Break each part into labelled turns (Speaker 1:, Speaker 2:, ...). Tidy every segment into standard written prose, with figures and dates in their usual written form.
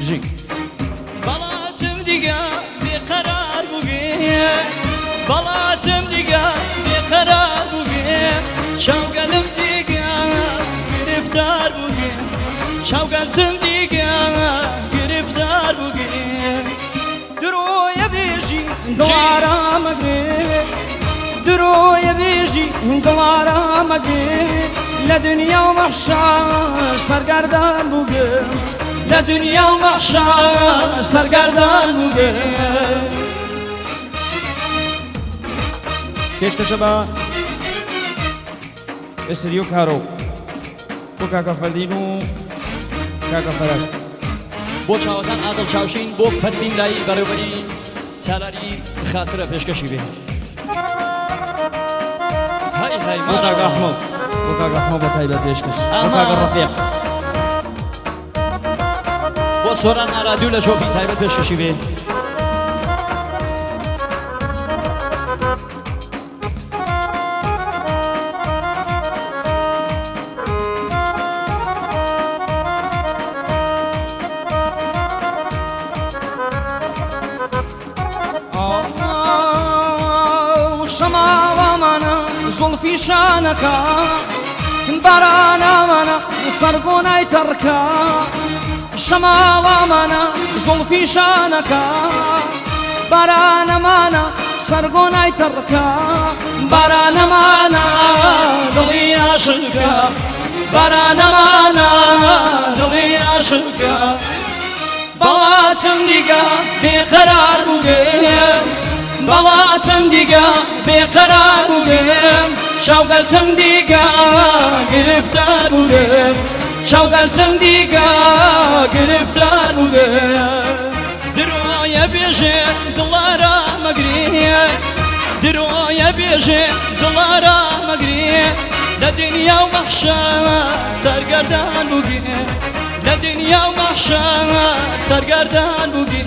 Speaker 1: بژی
Speaker 2: بەڵاتم دیگە بێقەرار بووگێ بەڵاتم دیگە بێقەرار بووگێ چاوگەلم دیگە گرفتار بووگێ چاوگەلتم دیگە گرفتار بووگێ
Speaker 1: درۆیە بێژی دڵارامەگرێ درۆیە بێژی دڵارامەگرێ لە دنیا و مەحشەر سەرگەردان بووگێ لە دنیا و مەحشەر سەرگەردان بووگێ پێشکەشە بە ئێسری و کارۆ بۆ کاکە فەردین و کاکە فەرەست
Speaker 2: بۆ چاوەکان ئادڵ چاوشین بۆ فەردین لای بەڕێوەبەری چالاری خاترە پێشکەشی بێ های های
Speaker 1: بۆ کاکە ئەحمەد بۆ کاکە ئەحمەد بە تایبەت پێشکەش بۆ کاکە ڕەفیق
Speaker 2: بۆ سۆران ئارادوو لە ژۆپی تایبەت پێشکەشی بێ
Speaker 1: زلفی شانەکە بارانەمانە سەربۆنای تەڕکە شەماڵەمانە زلفی شانەکە بارانەمانە سەربۆنای تەڕکە بارانەمانە دڵی عاشقکە بارانەمانە دڵی عاشقکە بەڵاتم دیگە بێقەرار بووگێم بەڵاتم دیگە بێقەرار بووگێم شاوگەلتم دیگە گرفتار بووگێم شاوگەلتم دیگە گرفتار بووگێم درۆیە بێژێ دڵارە مەگرێ درۆیە بێژێ دڵارە مەگرێ لە دنیا و مەحشەر سەرگەردان بووگێ لە دنیا و مەحشەر سەرگەردان بووگێ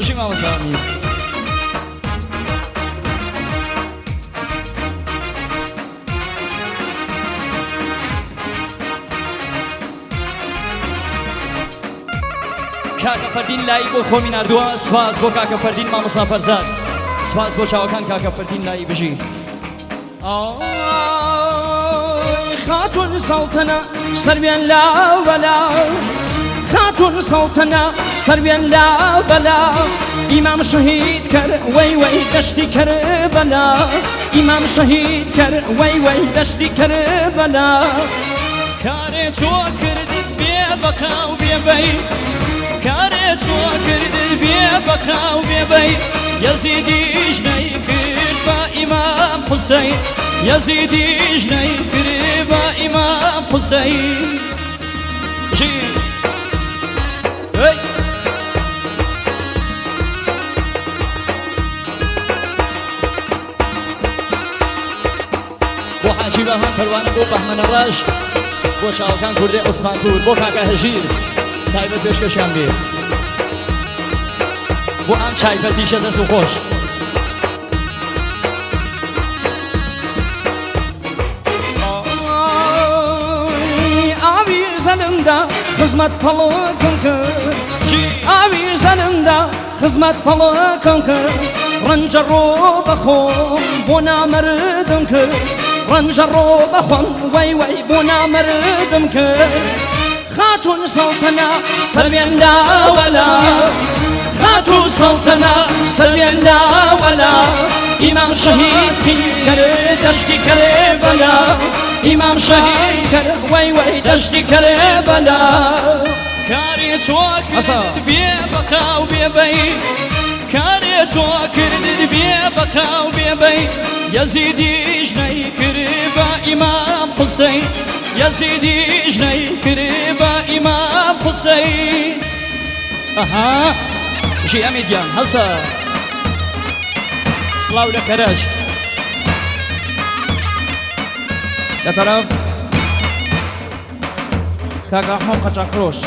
Speaker 1: Živamo sami. کاکە فەردین لایی بۆ خۆمی نردووە سپاس بۆ کاکە فەردین مامۆستا فەرزاد سپاس بۆ چاوەکان کاکە فەردین لایی بژی خاتون سەڵتەنە سەروێن لاو بەلاو خاتون سەڵتەنە سەروێن لاو بەلاو ئیمام شەهید کرد وەی وەی دەشتی کەربەلا ئیمام شەهید کرد وەی وەی دەشتی کەربەلا کارێ تۆ کرد بێ بەقاو بێبەی کارێ تۆ کرد بێ بەقاو بێبەی یەزیدیش نەیکرد بە ئیمام حوسەین یەزیدیش نەیکرد بە ئیمام حوسەین بۆ حاجی بەهان پەروانە بۆ بەهمەنە ڕەش بۆ چاوەکان کوردی عوسمان کوور بۆ کاکە هەژیر تایبەت پێشکەشیان بێ بۆ ئەم چایپەتیشە دەست و خۆش ئاوی زەنمدا خزمەت پەڵۆکم کرد ئاوی زەنمدا خزمەت پەڵۆکم کرد ڕەنجە ڕۆ بەخۆم بۆ نامەردم کرد ڕەنجە ڕۆ بەخۆم وەی وەی بۆ نامەردم کرد خاتون سەڵتەنە سەروێن لاوەلا خاتون سەڵتەنە سەروێن لاوەلا ئیمام شەهید کرد دەشتی کەربەلا ئیمام شەهید کرد وەی وەی دەشتی کەربەلا کاری تۆ کرد بێ بەقاو بێبەی کاری تۆ کرد بێ بەقاو بێبەی یەزیدیش نەیکرد بە ئیمام حوسەین یەزیدیش نەیکرد بە ئیمام حوسەین ئەها ژی ئەمیدیان هەسە سڵاو لە کەرەش لە تەرەف کاکە ئەحمەد قەچاقفرۆش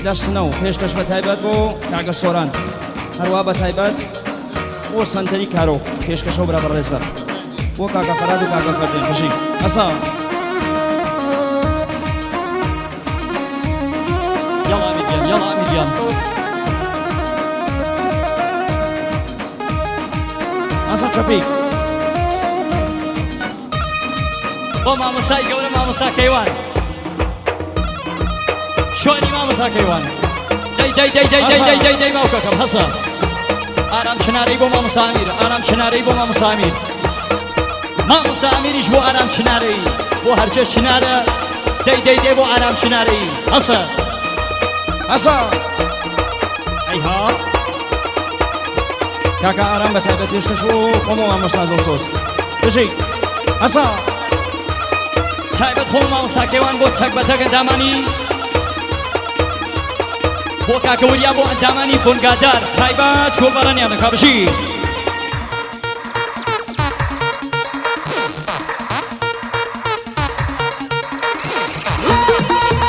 Speaker 1: لە سنە و پێشکەش بە تایبەت بۆ کاکە سۆران هەروە بە تایبەت بۆ سەنتەری کارۆ پێشکەشە و برا بەڕێزە بۆ کاکە فەراد و کاکە فەردین بژی هەسا
Speaker 2: ئەمیدیان یاڵا ئەمیدیان
Speaker 1: ئاسا چەپی
Speaker 2: بۆ مامۆسای گەورە مامۆسا کەیوان شوێنی مامۆسا کەیوان دەی باوکەکەم هەسە ئارام چنارەی بۆ مامۆسا ئەمیر ئارام چنارەی بۆ مامۆسا ئەمیر مامۆسا ئەمیریش بۆ ئارام چنارەی بۆ هەرچێ چنارە دەی بۆ ئارام چنارەی هەسە
Speaker 1: ئاسا
Speaker 2: ئەیها
Speaker 1: کاکە ئارام بە تایبەت پێشکەش بۆ خۆمە مامۆستا دڵسۆز بژی ئاسا
Speaker 2: تایبەت خۆم مامۆسا کەیوان بۆ چەک بە تەک ئەندامانی بۆ کاکە وریا بۆ ئەندامانی بۆنگادار تایبەت گۆڵبەرانیانە کابژی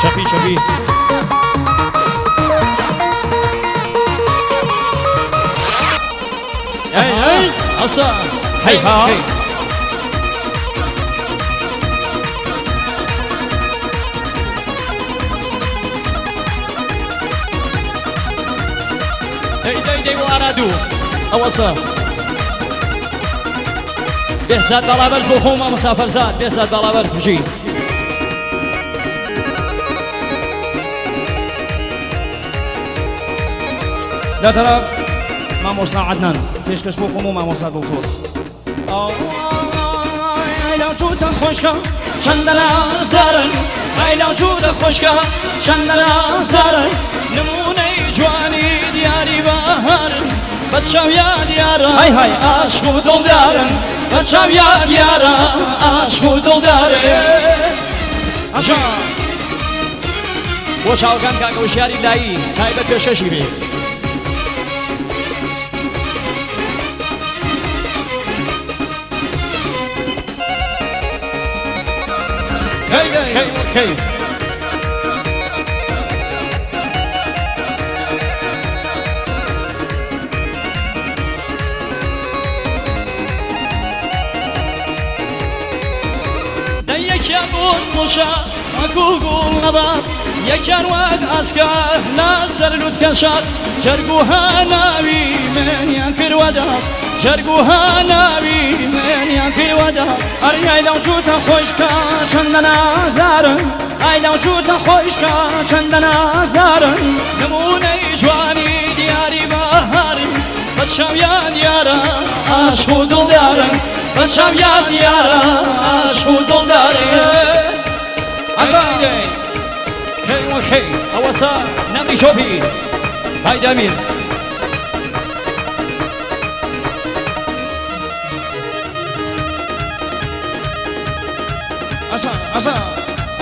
Speaker 2: شەفی ئەسا
Speaker 1: هەیها
Speaker 2: دەی بۆ ئارادوو ئەوەسە بێزاد باڵابەرز بۆ خۆم مامۆستا فەرزاد بێزاد باڵابەرز بژی
Speaker 1: لە تەرەف مامۆستا عەدنان پێشکەش بۆ خۆم و مامۆستا دڵسۆز ئایلا جووتە خۆشکە چەندە نازدارن ئایلا جووتە خۆشکە چەندە نازدارن
Speaker 2: نمونەی جوانی دیاری بەهارن بە چاویا دیارە
Speaker 1: های های
Speaker 2: عاشق و دڵدارن بە چاویا دیارە عاشق و دڵدارن
Speaker 1: ئاسا
Speaker 2: بۆ چاوەکان کاکە وشیاری لایی تایبەت پێشەشی بێ
Speaker 1: کەی
Speaker 2: یەکیان بوون موشە وەکو گوڵ نەبات یەکیان وەک ئاسکار لەسەر لووتکەشات جەرگ و هەناوی منیان کردوەدا جەرگ و هەناوی منیان کردوەدا
Speaker 1: ئەری ئایلا جووتە خۆشکە چەندە نازدارن ئایلا جووتە خۆشکە چەندە نازدارن
Speaker 2: نمونەی جوانی دیاری بەهارن بە چاویان دیارە عاشق و دڵدارن بە چاویان دیارە عاشق و دڵدارن
Speaker 1: ئاسا
Speaker 2: کەی ئەوەسە نەقی شۆپی هایدەمیر
Speaker 1: ئاسا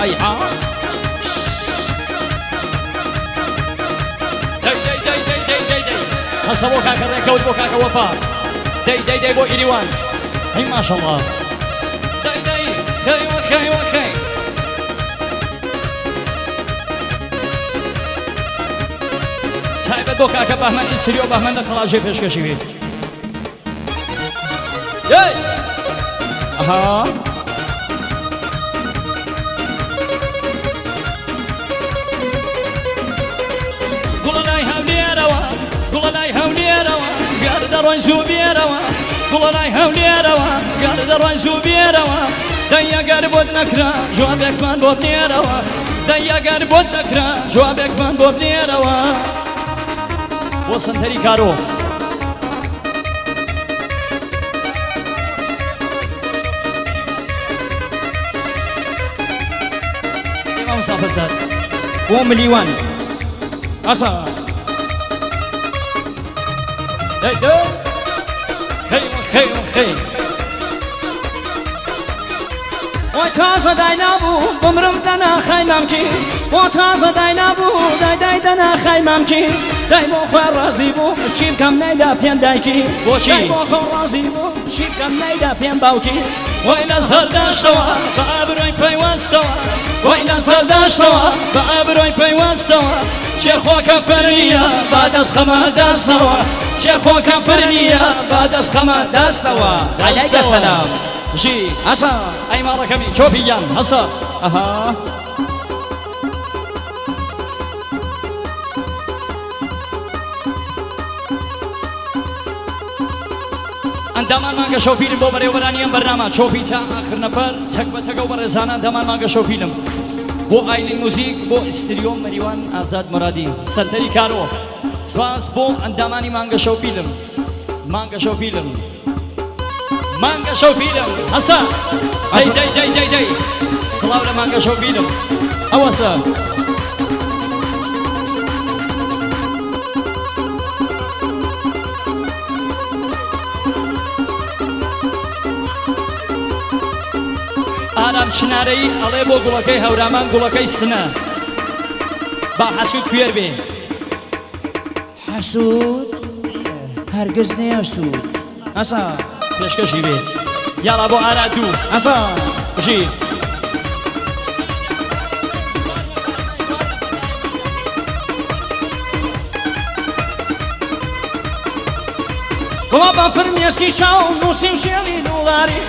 Speaker 1: ئەیها
Speaker 2: هەسە بۆ کاکە ڕێکەوت بۆ کاکە وەفا دەی بۆ ئیریوان هەی ماشەڵڵا دەی تایبەت بۆ کاکە بەهمەندی سری و بەهمەندە کەڵاژێ پێشکەشی بێت دەی
Speaker 1: ئەها
Speaker 2: گوڵە لای هەولێرەوە گوڵە لای هەولێرەوە گەردە ڕۆی زوو بێرەوە گوڵە لای هەولێرەوە گەردە ڕۆی زوو بێرەوە دەی ئەگەر بۆت نەکرا جوابێکمان بۆ بنێرەوە دەی ئەگەر بۆت نەکرا جوابێکمان بۆ بنێرەوە بۆ سنتەری کارۆ ئێمە مسافرزاد
Speaker 1: بۆ ملیوان ئاسا
Speaker 2: خەی
Speaker 1: وای تازە دای نابوو بمرم دەنا خەیمەمکی بۆ تازە دای نابوو دای دەنا خەیمەمکی دای بۆ خوێ ڕازی بوو چی بکەم نەیدا پێم دایکی
Speaker 2: بۆچی؟
Speaker 1: دای بۆ خۆ ڕازی بوو چی بکەم نەیدا پێم باوکی
Speaker 2: وای لە سەرداشتەوە بە ئابڕۆی پەیوەستەوە وای لە سەرداشتەوە بە ئابڕۆی پەیوەستەوە چێخۆکە فەرمیە با دەستخەمە دەستەوە چێخۆکە فەرمیە با دەستخەمە دەستەوە
Speaker 1: عەلەیکە سەلام
Speaker 2: ژی
Speaker 1: ئاسا
Speaker 2: ئەی ماڵەکەمی چۆپیان هەسە
Speaker 1: ئەها
Speaker 2: ئەندامان مانگە شەوفیلم بۆ بەڕێوەبەرانیان بەرنامە چۆپی تا ئاخر نەفەر چەک بە چەکە و بەڕێزانە ئەندامان مانگە شەوفیلم بۆ ئایلین موزیک بۆ ئستریۆ مەریوان ئازاد مرادی سەنتەری کارۆ سپاس بۆ ئەندامانی مانگە شەوفیلم مانگە شەوفیلم مانگە شەوفیلم هەسا دەی سڵاو لە مانگە شەوفیلم ئەوەسە ئارام چنارەی ئەڵێ بۆ گوڵەکەی هەورامان گوڵەکەی سنە با حەسوود کوێر بێ
Speaker 1: حەسوود هەرگز نەیەسوود ئەسا
Speaker 2: پێشکەشی بێ یاڵا بۆ ئارا دوو
Speaker 1: ئەسا
Speaker 2: بژی
Speaker 1: گوڵە بە فرمێسکی چاو نووسیم شێڵی دڵداری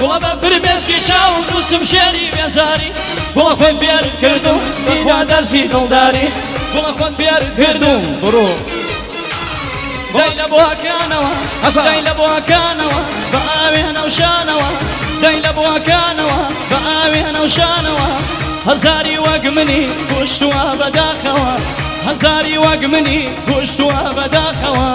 Speaker 2: گوڵە بە فرمێسکی چاو دووسم شێری بێزاری گوڵە خۆت بێر کردوم
Speaker 1: دیدا دەرسی دڵداری
Speaker 2: گوڵە خۆت بێر کردوم
Speaker 1: بڕۆ
Speaker 2: دەی لە بۆکانەوە دەی لە بۆکانەوە بە ئاوێنە و شانەوە دەی لە بۆکانەوە بە ئاوێنە و شانەوە هەزاری وەک منی کوشتووە بەداخەوە هەزاری وەک منی کوشتووە بەداخەوە